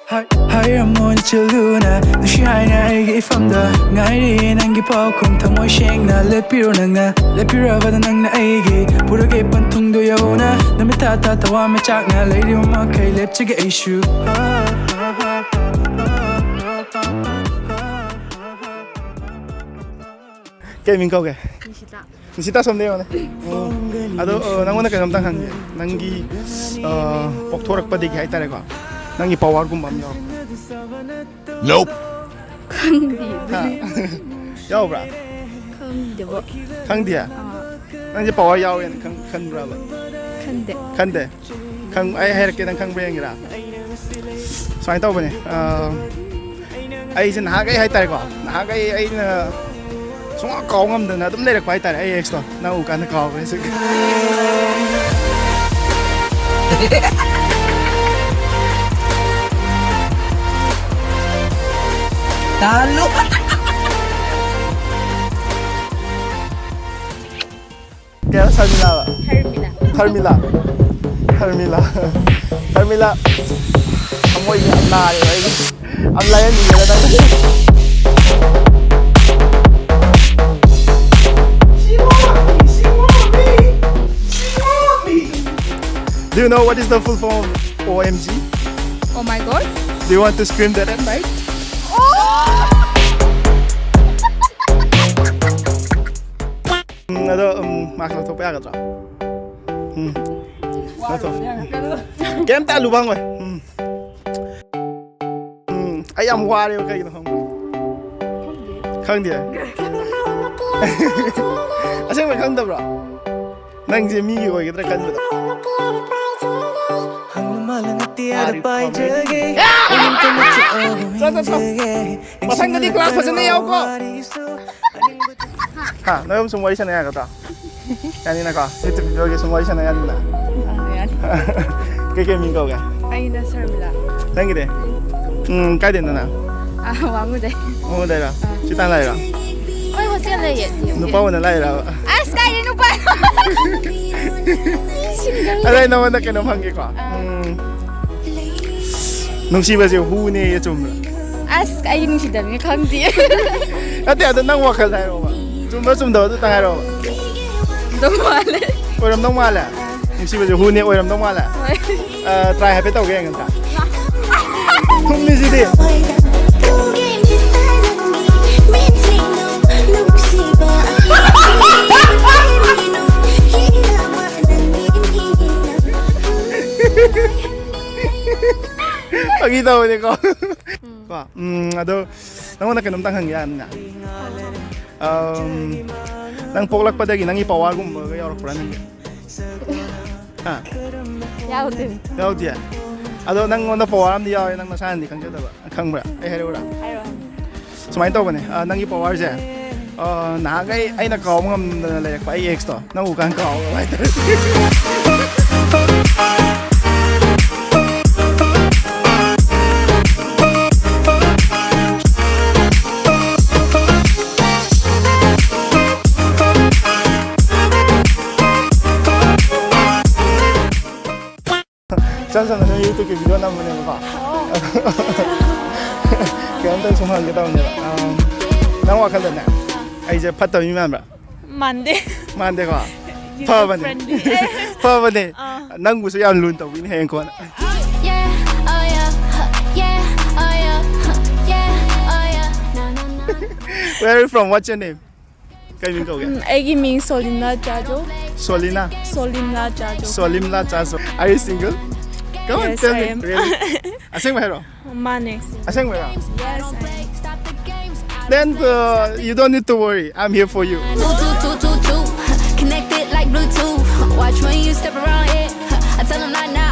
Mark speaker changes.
Speaker 1: 하이라몬 칠루나 누시하이나 이게 ifamda ngairi nangi paukum thamoy shengna lepiro nangna lepiro bada nangna aigi purage pantungdo yauna namita ta tawa me chakna lady mama kai lepchige issue
Speaker 2: Cái mình câu kìa
Speaker 3: Nishita.
Speaker 2: Nishita xong đây mà này nangona kay namtang hangi nangi poktorak pa digi hay tare ko nangi power gum bam yo Nope Yo bra
Speaker 3: Khande bo.
Speaker 2: Khang dia nangi power yaw yan khang bra ba khande khang ai hay ke nang khang bra ngira so ai tau ba ne ai sin ha gai hay tare ko ha gai ai na Sungguh kau ngam dan adem lelak baik tadi ayah ekstra, nak ukan kau besok.
Speaker 4: Talo.
Speaker 2: Kaya Sharmila ba?
Speaker 3: Harmila.
Speaker 2: Sharmila. Amoy niya ang nari, ang layan niya na. Do you know what is the full form of OMG?
Speaker 3: Oh my god.
Speaker 2: Do you want to scream that at night? Maksud tu apa kata? Betul. Kem tak lubang weh. Ayam wari kayak gitu. Kang dia. Asal macam tu bro. Nang jemi kau kita kan betul. Pasang tadi kelas pasang ni aku. Ha, naik semua di sana ya kata. Yang ni nak itu video semua di sana yang ni. Keke minggu ke?
Speaker 3: Aina Sharmila.
Speaker 2: Thank you deh. Kau di mana?
Speaker 3: Wamude.
Speaker 2: Oh, dah lah. Kita lah lah.
Speaker 3: Oi, hostel le ye.
Speaker 2: Nupa mana lah lah.
Speaker 3: Sky ni nupa.
Speaker 2: Alay naman na kinamanggi ko. Nung siya siya huni yung chumra.
Speaker 3: Sky ni si Dami Khandi.
Speaker 2: Ate ada nang wakal tayo ba? Chumra ito tayo ba?
Speaker 3: Domale.
Speaker 2: Oram nang mala. Nung siya siya huni oram nang mala. Try happy tao kaya nganta. Kung ni si di. Pagkita mo niya ko. Nang una kinamtang hangyan nga. Nang poklak pa dagi, nang ipawagong mga yorok pranin. Ha? Yaw dia. Nang una pawagam di yaw, nang nasahan di kang kata ba? Kang bra, ay hero ra. Sumayin to ba ni? Nang ipawag siya. Nakagay ay nagkawang na nalayak pa ay extra. Nang ukang kawang. Sana sa YouTube video naman nila pa. Kaya ang sumahan kita nila. Nang wakal na. Ay je pato mi man ba?
Speaker 3: Mande.
Speaker 2: Mande ko. Pa ba ni? Pa ba ni? Nang gusto yan lun to, binihayin ko na. Where are you from? What's your name? Kayo ko ga.
Speaker 3: Egi means Solina Jajo.
Speaker 2: Solina.
Speaker 3: Solina Jajo.
Speaker 2: Solimla Chaso. Are you single? Come on,
Speaker 3: Yes,
Speaker 2: tell
Speaker 3: I
Speaker 2: me.
Speaker 3: am.
Speaker 2: Really? Asing mahero?
Speaker 3: Manex.
Speaker 2: Asing mahero?
Speaker 3: Yes, I am.
Speaker 2: Then you don't need to worry. I'm here for you.
Speaker 5: Connected like Bluetooth. Watch when you step around it. I tell them not now.